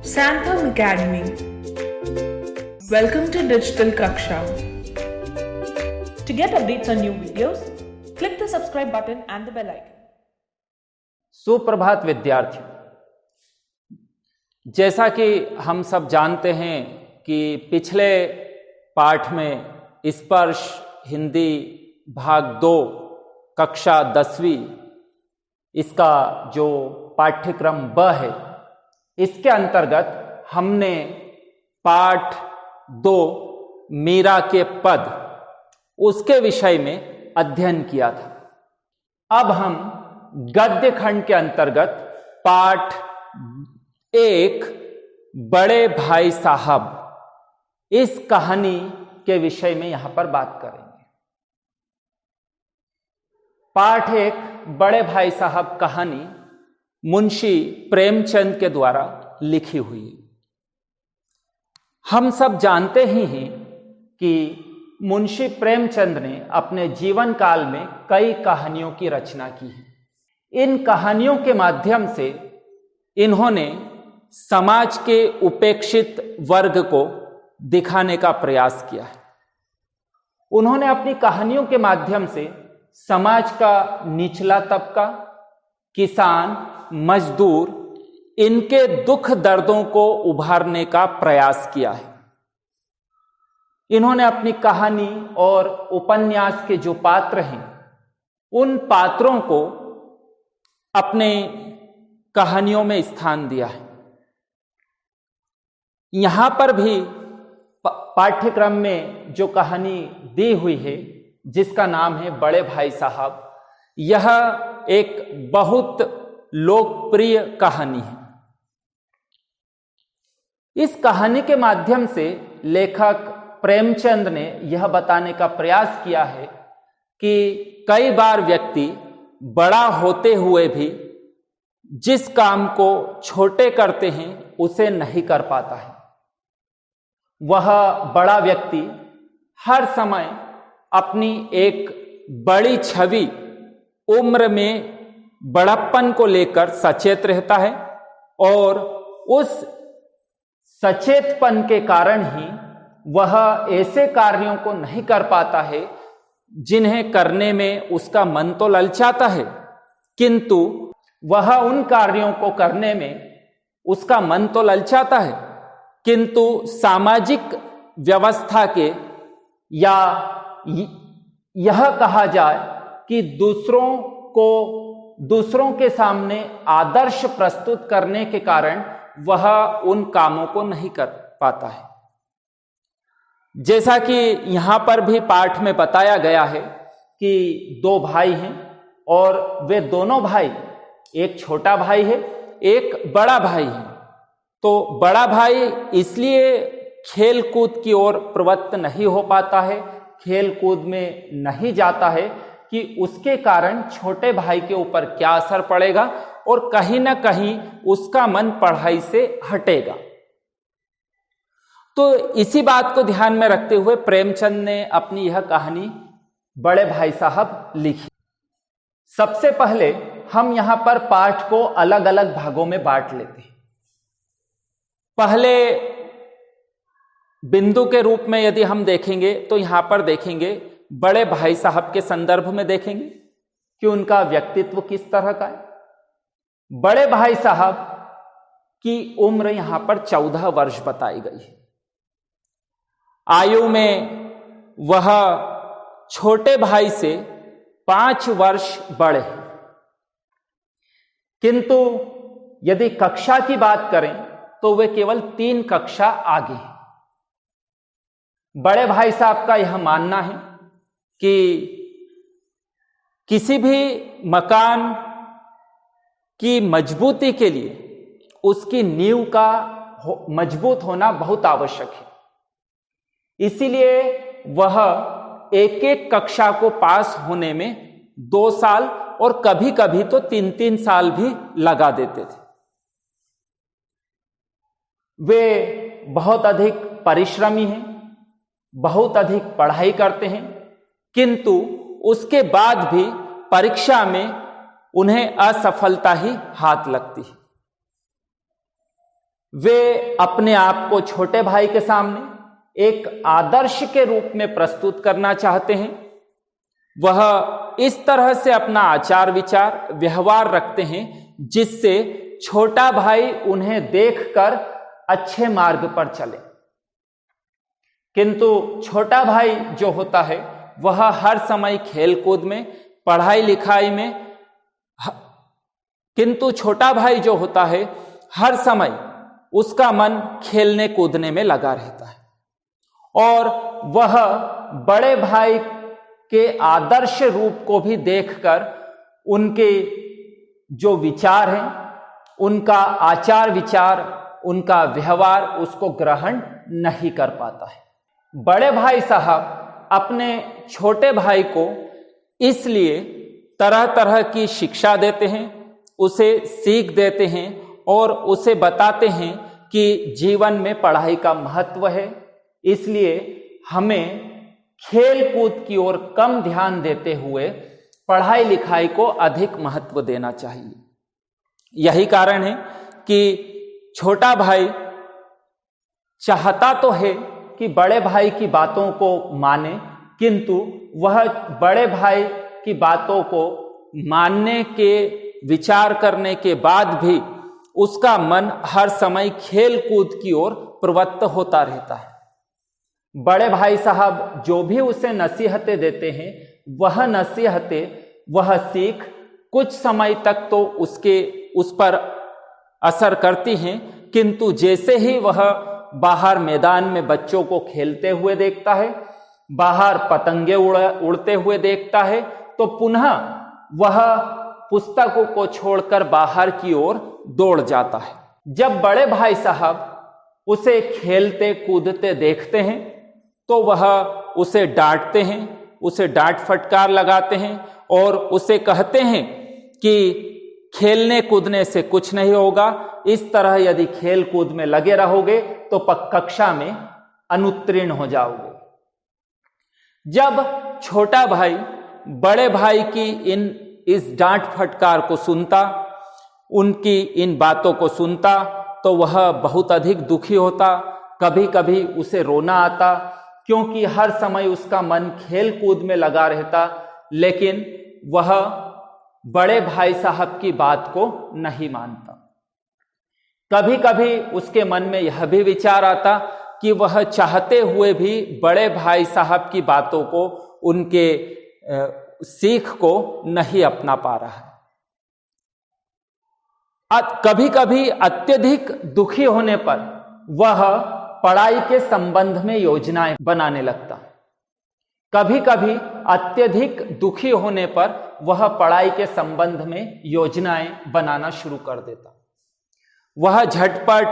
Santham Academy. Welcome to Digital Kaksha. To get updates on new videos, click the subscribe button and the bell icon. सुप्रभात विद्यार्थियों, जैसा कि हम सब जानते हैं कि पिछले पाठ में स्पर्श हिंदी भाग 2 कक्षा 10वीं इसका जो पाठ्यक्रम ब है, इसके अंतर्गत हमने पाठ 2 मीरा के पद उसके विषय में अध्ययन किया था। अब हम गद्य खंड के अंतर्गत पाठ 1 बड़े भाई साहब इस कहानी के विषय में यहां पर बात करेंगे। पाठ 1 बड़े भाई साहब कहानी मुंशी प्रेमचंद के द्वारा लिखी हुई है। हम सब जानते ही हैं कि मुंशी प्रेमचंद ने अपने जीवन काल में कई कहानियों की रचना की है। इन कहानियों के माध्यम से इन्होंने समाज के उपेक्षित वर्ग को दिखाने का प्रयास किया है। उन्होंने अपनी कहानियों के माध्यम से समाज का निचला तबका, किसान, मजदूर, इनके दुख दर्दों को उभारने का प्रयास किया है। इन्होंने अपनी कहानी और उपन्यास के जो पात्र हैं, उन पात्रों को अपने कहानियों में स्थान दिया है। यहां पर भी पाठ्यक्रम में जो कहानी दी हुई है, जिसका नाम है बड़े भाई साहब, यह एक बहुत लोकप्रिय कहानी है। इस कहानी के माध्यम से लेखक प्रेमचंद ने यह बताने का प्रयास किया है कि कई बार व्यक्ति बड़ा होते हुए भी जिस काम को छोटे करते हैं उसे नहीं कर पाता है। वह बड़ा व्यक्ति हर समय अपनी एक बड़ी छवि, उम्र में बड़प्पन को लेकर सचेत रहता है और उस सचेतपन के कारण ही वह ऐसे कार्यों को नहीं कर पाता है जिन्हें करने में उसका मन तो ललचाता है, किंतु वह उन कार्यों को करने में उसका मन तो ललचाता है, किंतु सामाजिक व्यवस्था के या यह कहा जाए कि दूसरों के सामने आदर्श प्रस्तुत करने के कारण वह उन कामों को नहीं कर पाता है। जैसा कि यहां पर भी पाठ में बताया गया है कि 2 भाई हैं और वे दोनों भाई, एक छोटा भाई है, एक बड़ा भाई है। तो बड़ा भाई इसलिए खेल कूद की ओर प्रवृत्त नहीं हो पाता है, खेल कूद में नहीं जाता है कि उसके कारण छोटे भाई के ऊपर क्या असर पड़ेगा और कहीं ना कहीं उसका मन पढ़ाई से हटेगा। तो इसी बात को ध्यान में रखते हुए प्रेमचंद ने अपनी यह कहानी बड़े भाई साहब लिखी। सबसे पहले हम यहां पर पाठ को अलग अलग भागों में बांट लेते हैं। पहले बिंदु के रूप में यदि हम देखेंगे तो यहां पर देखेंगे बड़े भाई साहब के संदर्भ में देखेंगे कि उनका व्यक्तित्व किस तरह का है। बड़े भाई साहब की उम्र यहां पर 14 वर्ष बताई गई है। आयु में वह छोटे भाई से 5 वर्ष बड़े हैं, किंतु यदि कक्षा की बात करें तो वे केवल 3 कक्षा आगे हैं। बड़े भाई साहब का यह मानना है कि किसी भी मकान की मजबूती के लिए उसकी नींव का मजबूत होना बहुत आवश्यक है। इसीलिए वह एक एक कक्षा को पास होने में 2 साल और कभी कभी तो 3-3 साल भी लगा देते थे। वे बहुत अधिक परिश्रमी हैं, बहुत अधिक पढ़ाई करते हैं, किंतु उसके बाद भी परीक्षा में उन्हें असफलता ही हाथ लगती है। वे अपने आप को छोटे भाई के सामने एक आदर्श के रूप में प्रस्तुत करना चाहते हैं। वह इस तरह से अपना आचार विचार व्यवहार रखते हैं जिससे छोटा भाई उन्हें देखकर अच्छे मार्ग पर चले। किंतु छोटा भाई जो होता है वह हर समय खेलकूद में, पढ़ाई लिखाई में, किंतु छोटा भाई जो होता है हर समय उसका मन खेलने कूदने में लगा रहता है और वह बड़े भाई के आदर्श रूप को भी देखकर उनके जो विचार हैं, उनका आचार विचार, उनका व्यवहार उसको ग्रहण नहीं कर पाता है। बड़े भाई साहब अपने छोटे भाई को इसलिए तरह तरह की शिक्षा देते हैं, उसे सीख देते हैं और उसे बताते हैं कि जीवन में पढ़ाई का महत्व है, इसलिए हमें खेल कूद की ओर कम ध्यान देते हुए पढ़ाई लिखाई को अधिक महत्व देना चाहिए। यही कारण है कि छोटा भाई चाहता तो है कि बड़े भाई की बातों को माने, किंतु वह बड़े भाई की बातों को मानने के विचार करने के बाद भी उसका मन हर समय खेल कूद की ओर प्रवृत्त होता रहता है। बड़े भाई साहब जो भी उसे नसीहतें देते हैं वह नसीहतें, वह सीख कुछ समय तक तो उस पर असर करती हैं, किंतु जैसे ही वह बाहर मैदान में बच्चों को खेलते हुए देखता है, बाहर पतंगे उड़ते हुए देखता है, तो पुनः वह पुस्तकों को छोड़कर बाहर की ओर दौड़ जाता है। जब बड़े भाई साहब उसे खेलते कूदते देखते हैं तो वह उसे डांटते हैं, उसे डांट फटकार लगाते हैं और उसे कहते हैं कि खेलने कूदने से कुछ नहीं होगा, इस तरह यदि खेल कूद में लगे रहोगे तो कक्षा में अनुत्तीर्ण हो जाओगे। जब छोटा भाई बड़े भाई की इस डांट फटकार को सुनता, उनकी इन बातों को सुनता, तो वह बहुत अधिक दुखी होता, कभी कभी उसे रोना आता, क्योंकि हर समय उसका मन खेल कूद में लगा रहता, लेकिन वह बड़े भाई साहब की बात को नहीं मानता। कभी कभी उसके मन में यह भी विचार आता कि वह चाहते हुए भी बड़े भाई साहब की बातों को, उनके सीख को नहीं अपना पा रहा है। कभी कभी अत्यधिक दुखी होने पर वह पढ़ाई के संबंध में योजनाएं बनाने लगता। कभी कभी अत्यधिक दुखी होने पर वह पढ़ाई के संबंध में योजनाएं बनाना शुरू कर देता। वह झटपट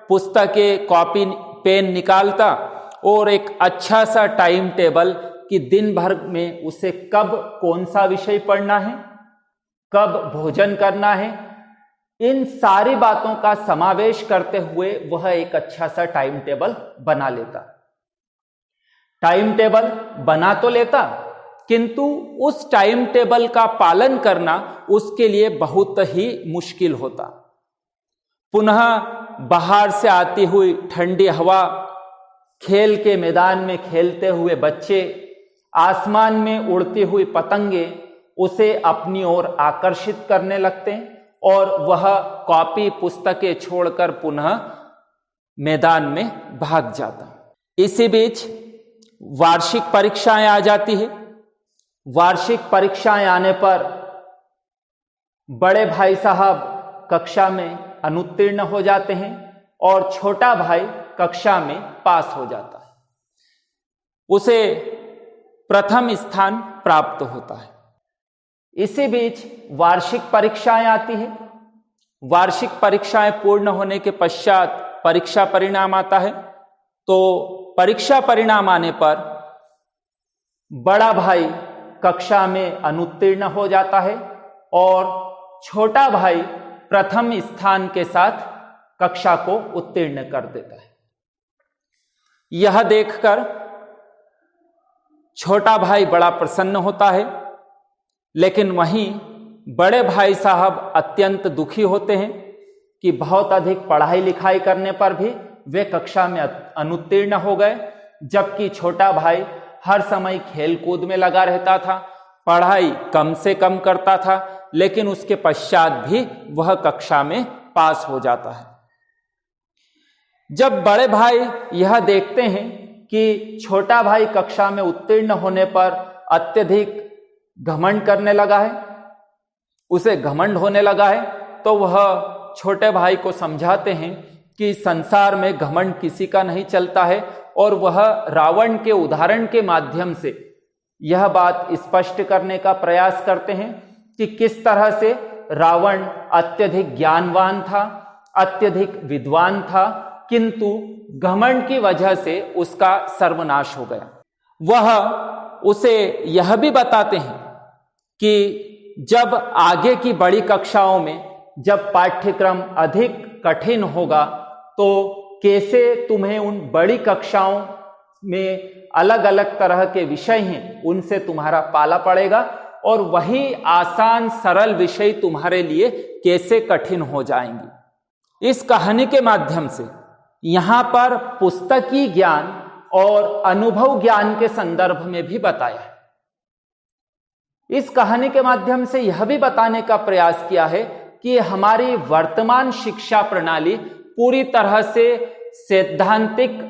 पुस्तकें, कॉपी, पेन निकालता और एक अच्छा सा टाइम टेबल कि दिन भर में उसे कब कौन सा विषय पढ़ना है, कब भोजन करना है, इन सारी बातों का समावेश करते हुए वह एक अच्छा सा टाइम टेबल बना लेता। टाइम टेबल बना तो लेता, किंतु उस टाइम टेबल का पालन करना उसके लिए बहुत ही मुश्किल होता। पुनः बाहर से आती हुई ठंडी हवा, खेल के मैदान में खेलते हुए बच्चे, आसमान में उड़ती हुई पतंगे उसे अपनी ओर आकर्षित करने लगते हैं और वह कॉपी पुस्तकें छोड़कर पुनः मैदान में भाग जाता। इसी बीच वार्षिक परीक्षाएं आ जाती है। वार्षिक परीक्षाएं आने पर बड़े भाई साहब कक्षा में अनुत्तीर्ण हो जाते हैं और छोटा भाई कक्षा में पास हो जाता है। उसे प्रथम स्थान प्राप्त होता है। इसी बीच वार्षिक परीक्षाएं आती है। वार्षिक परीक्षाएं पूर्ण होने के पश्चात परीक्षा परिणाम आता है। तो परीक्षा परिणाम आने पर बड़ा भाई कक्षा में अनुत्तीर्ण हो जाता है और छोटा भाई प्रथम स्थान के साथ कक्षा को उत्तीर्ण कर देता है। यह देखकर छोटा भाई बड़ा प्रसन्न होता है, लेकिन वहीं बड़े भाई साहब अत्यंत दुखी होते हैं कि बहुत अधिक पढ़ाई लिखाई करने पर भी वे कक्षा में अनुत्तीर्ण हो गए, जबकि छोटा भाई हर समय खेल कूद में लगा रहता था, पढ़ाई कम से कम करता था, लेकिन उसके पश्चात भी वह कक्षा में पास हो जाता है। जब बड़े भाई यह देखते हैं कि छोटा भाई कक्षा में उत्तीर्ण होने पर अत्यधिक घमंड करने लगा है, उसे घमंड होने लगा है, तो वह छोटे भाई को समझाते हैं कि संसार में घमंड किसी का नहीं चलता है, और वह रावण के उदाहरण के माध्यम से यह बात स्पष्ट करने का प्रयास करते हैं कि किस तरह से रावण अत्यधिक ज्ञानवान था, अत्यधिक विद्वान था, किंतु घमंड की वजह से उसका सर्वनाश हो गया। वह उसे यह भी बताते हैं कि जब आगे की बड़ी कक्षाओं में जब पाठ्यक्रम अधिक कठिन होगा तो कैसे तुम्हें उन बड़ी कक्षाओं में अलग अलग तरह के विषय हैं उनसे तुम्हारा पाला पड़ेगा, और वही आसान सरल विषय तुम्हारे लिए कैसे कठिन हो जाएंगे। इस कहानी के माध्यम से यहां पर पुस्तकीय ज्ञान और अनुभव ज्ञान के संदर्भ में भी बताया है। इस कहानी के माध्यम से यह भी बताने का प्रयास किया है कि हमारी वर्तमान शिक्षा प्रणाली पूरी तरह से सैद्धांतिक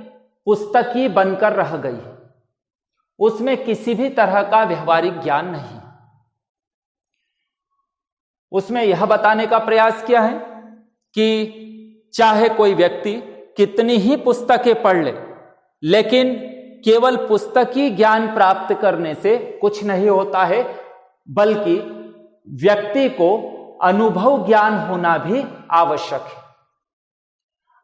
पुस्तकीय बनकर रह गई है, उसमें किसी भी तरह का व्यवहारिक ज्ञान नहीं। उसमें यह बताने का प्रयास किया है कि चाहे कोई व्यक्ति कितनी ही पुस्तकें पढ़ ले, लेकिन केवल पुस्तकीय ज्ञान प्राप्त करने से कुछ नहीं होता है, बल्कि व्यक्ति को अनुभव ज्ञान होना भी आवश्यक है।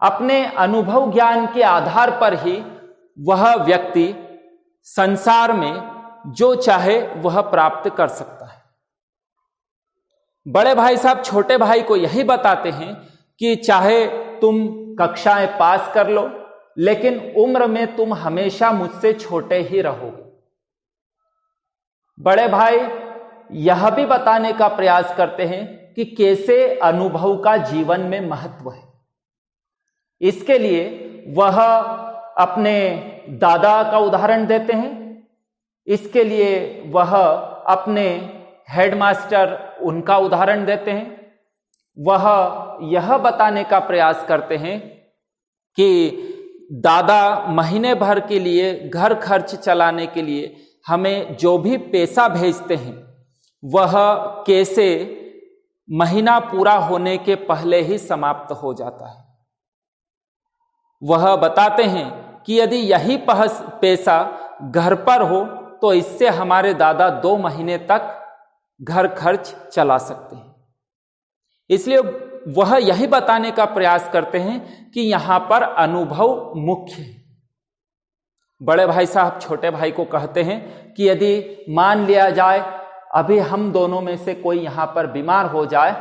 अपने अनुभव ज्ञान के आधार पर ही वह व्यक्ति संसार में जो चाहे वह प्राप्त कर सकता है। बड़े भाई साहब छोटे भाई को यही बताते हैं कि चाहे तुम कक्षाएं पास कर लो, लेकिन उम्र में तुम हमेशा मुझसे छोटे ही रहोगे। बड़े भाई यह भी बताने का प्रयास करते हैं कि कैसे अनुभव का जीवन में महत्व है। इसके लिए वह अपने दादा का उदाहरण देते हैं, इसके लिए वह अपने हेडमास्टर उनका उदाहरण देते हैं। वह यह बताने का प्रयास करते हैं कि दादा महीने भर के लिए घर खर्च चलाने के लिए हमें जो भी पैसा भेजते हैं वह कैसे महीना पूरा होने के पहले ही समाप्त हो जाता है। वह बताते हैं कि यदि यही पैसा घर पर हो तो इससे हमारे दादा 2 महीने तक घर खर्च चला सकते हैं। इसलिए वह यही बताने का प्रयास करते हैं कि यहां पर अनुभव मुख्य है। बड़े भाई साहब छोटे भाई को कहते हैं कि यदि मान लिया जाए अभी हम दोनों में से कोई यहां पर बीमार हो जाए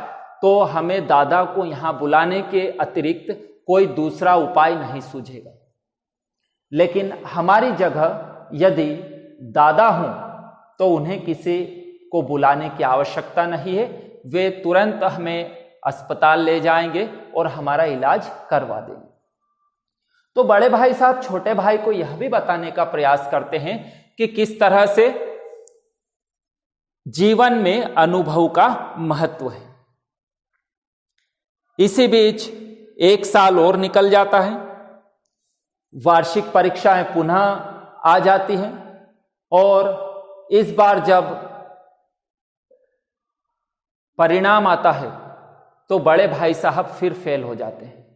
तो हमें दादा को यहां बुलाने के अतिरिक्त कोई दूसरा उपाय नहीं सूझेगा, लेकिन हमारी जगह यदि दादा हों तो उन्हें किसी को बुलाने की आवश्यकता नहीं है, वे तुरंत हमें अस्पताल ले जाएंगे और हमारा इलाज करवा देंगे। तो बड़े भाई साहब छोटे भाई को यह भी बताने का प्रयास करते हैं कि किस तरह से जीवन में अनुभव का महत्व है। इसी बीच 1 साल और निकल जाता है, वार्षिक परीक्षाएं पुनः आ जाती हैं, और इस बार जब परिणाम आता है तो बड़े भाई साहब फिर फेल हो जाते हैं,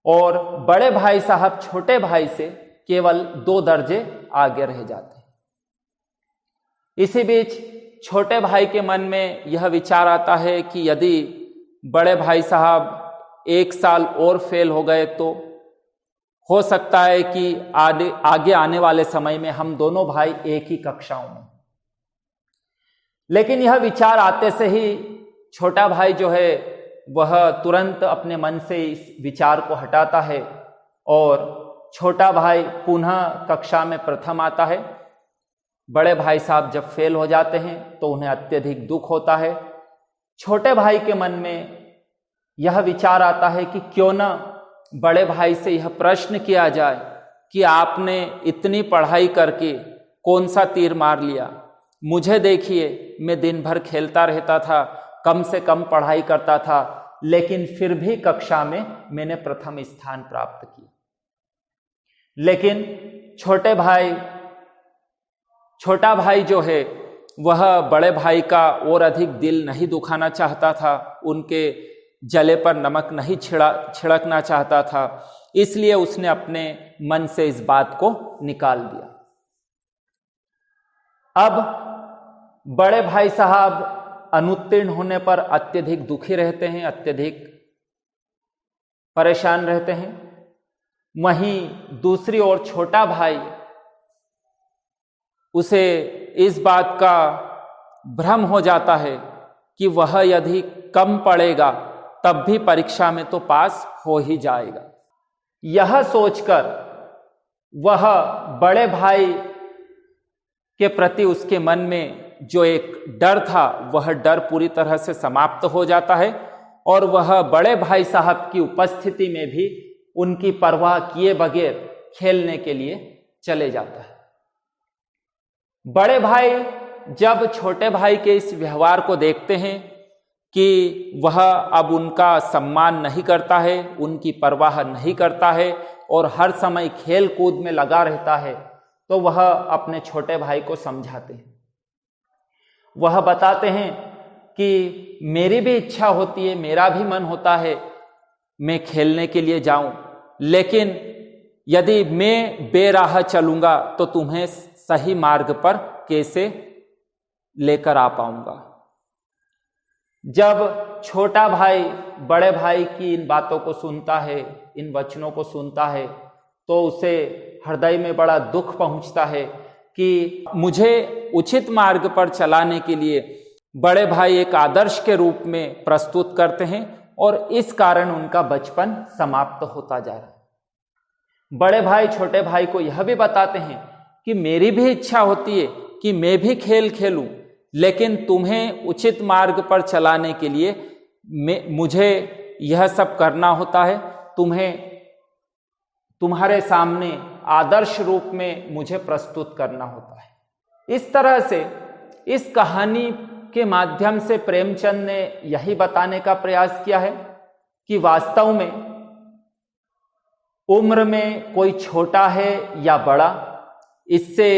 और बड़े भाई साहब छोटे भाई से केवल 2 दर्जे आगे रह जाते हैं। इसी बीच छोटे भाई के मन में यह विचार आता है कि यदि बड़े भाई साहब 1 साल और फेल हो गए तो हो सकता है कि आगे आने वाले समय में हम दोनों भाई एक ही कक्षाओं में। लेकिन यह विचार आते से ही छोटा भाई जो है वह तुरंत अपने मन से इस विचार को हटाता है, और छोटा भाई पुनः कक्षा में प्रथम आता है, बड़े भाई साहब जब फेल हो जाते हैं तो उन्हें अत्यधिक दुख होता है। छोटे भाई के मन में यह विचार आता है कि क्यों ना बड़े भाई से यह प्रश्न किया जाए कि आपने इतनी पढ़ाई करके कौन सा तीर मार लिया। मुझे देखिए, मैं दिन भर खेलता रहता था, कम से कम पढ़ाई करता था, लेकिन फिर भी कक्षा में मैंने प्रथम स्थान प्राप्त किया। लेकिन छोटा भाई जो है वह बड़े भाई का और अधिक दिल नहीं दुखाना चाहता था, उनके जले पर नमक नहीं छिड़कना चाहता था, इसलिए उसने अपने मन से इस बात को निकाल दिया। अब बड़े भाई साहब अनुत्तीर्ण होने पर अत्यधिक दुखी रहते हैं, अत्यधिक परेशान रहते हैं। वहीं दूसरी ओर छोटा भाई, उसे इस बात का भ्रम हो जाता है कि वह यदि कम पढ़ेगा तब भी परीक्षा में तो पास हो ही जाएगा। यह सोचकर वह बड़े भाई के प्रति उसके मन में जो एक डर था, वह डर पूरी तरह से समाप्त हो जाता है और वह बड़े भाई साहब की उपस्थिति में भी उनकी परवाह किए बगैर खेलने के लिए चले जाता है। बड़े भाई जब छोटे भाई के इस व्यवहार को देखते हैं कि वह अब उनका सम्मान नहीं करता है, उनकी परवाह नहीं करता है और हर समय खेल कूद में लगा रहता है, तो वह अपने छोटे भाई को समझाते हैं। वह बताते हैं कि मेरी भी इच्छा होती है, मेरा भी मन होता है मैं खेलने के लिए जाऊं, लेकिन यदि मैं बेराह चलूंगा तो तुम्हें सही मार्ग पर कैसे लेकर आ पाऊंगा। जब छोटा भाई बड़े भाई की इन बातों को सुनता है, इन वचनों को सुनता है, तो उसे हृदय में बड़ा दुख पहुंचता है कि मुझे उचित मार्ग पर चलाने के लिए बड़े भाई एक आदर्श के रूप में प्रस्तुत करते हैं और इस कारण उनका बचपन समाप्त होता जा रहा है। बड़े भाई छोटे भाई को यह भी बताते हैं कि मेरी भी इच्छा होती है कि मैं भी खेल खेलूं, लेकिन तुम्हें उचित मार्ग पर चलाने के लिए मुझे यह सब करना होता है, तुम्हारे सामने आदर्श रूप में मुझे प्रस्तुत करना होता है। इस तरह से इस कहानी के माध्यम से प्रेमचंद ने यही बताने का प्रयास किया है कि वास्तव में उम्र में कोई छोटा है या बड़ा, इससे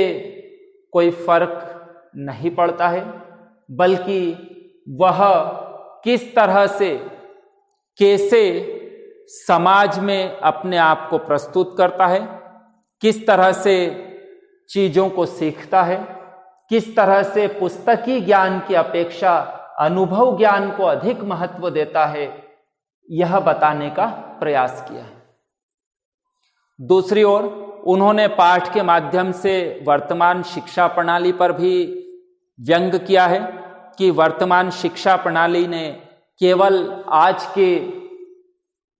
कोई फर्क नहीं पड़ता है, बल्कि वह किस तरह से कैसे समाज में अपने आप को प्रस्तुत करता है, किस तरह से चीजों को सीखता है, किस तरह से पुस्तकी ज्ञान की अपेक्षा अनुभव ज्ञान को अधिक महत्व देता है, यह बताने का प्रयास किया है। दूसरी ओर उन्होंने पाठ के माध्यम से वर्तमान शिक्षा प्रणाली पर भी व्यंग किया है कि वर्तमान शिक्षा प्रणाली ने केवल आज के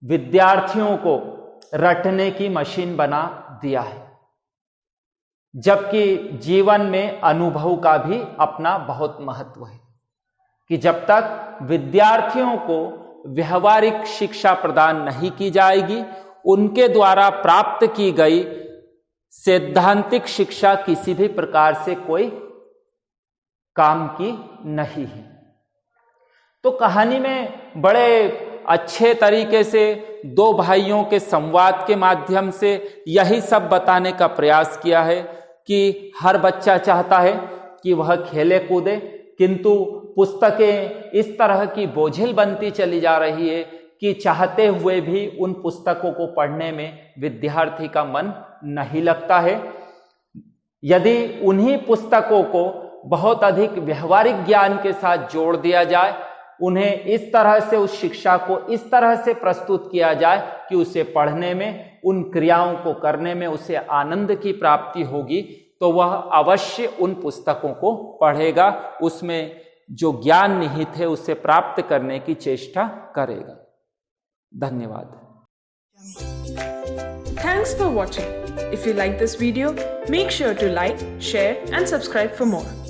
विद्यार्थियों को रटने की मशीन बना दिया है, जबकि जीवन में अनुभव का भी अपना बहुत महत्व है कि जब तक विद्यार्थियों को व्यवहारिक शिक्षा प्रदान नहीं की जाएगी, उनके द्वारा प्राप्त की गई सैद्धांतिक शिक्षा किसी भी प्रकार से कोई काम की नहीं है। तो कहानी में बड़े अच्छे तरीके से दो भाइयों के संवाद के माध्यम से यही सब बताने का प्रयास किया है कि हर बच्चा चाहता है कि वह खेले कूदे, किंतु पुस्तकें इस तरह की बोझिल बनती चली जा रही है कि चाहते हुए भी उन पुस्तकों को पढ़ने में विद्यार्थी का मन नहीं लगता है। यदि उन्हीं पुस्तकों को बहुत अधिक व्यवहारिक ज्ञान के साथ जोड़ दिया जाए, उन्हें इस तरह से उस शिक्षा को इस तरह से प्रस्तुत किया जाए कि उसे पढ़ने में, उन क्रियाओं को करने में उसे आनंद की प्राप्ति होगी, तो वह अवश्य उन पुस्तकों को पढ़ेगा, उसमें जो ज्ञान निहित है उसे प्राप्त करने की चेष्टा करेगा। धन्यवाद। Thanks for watching. If you like this video, Make sure to like, share, and subscribe for more.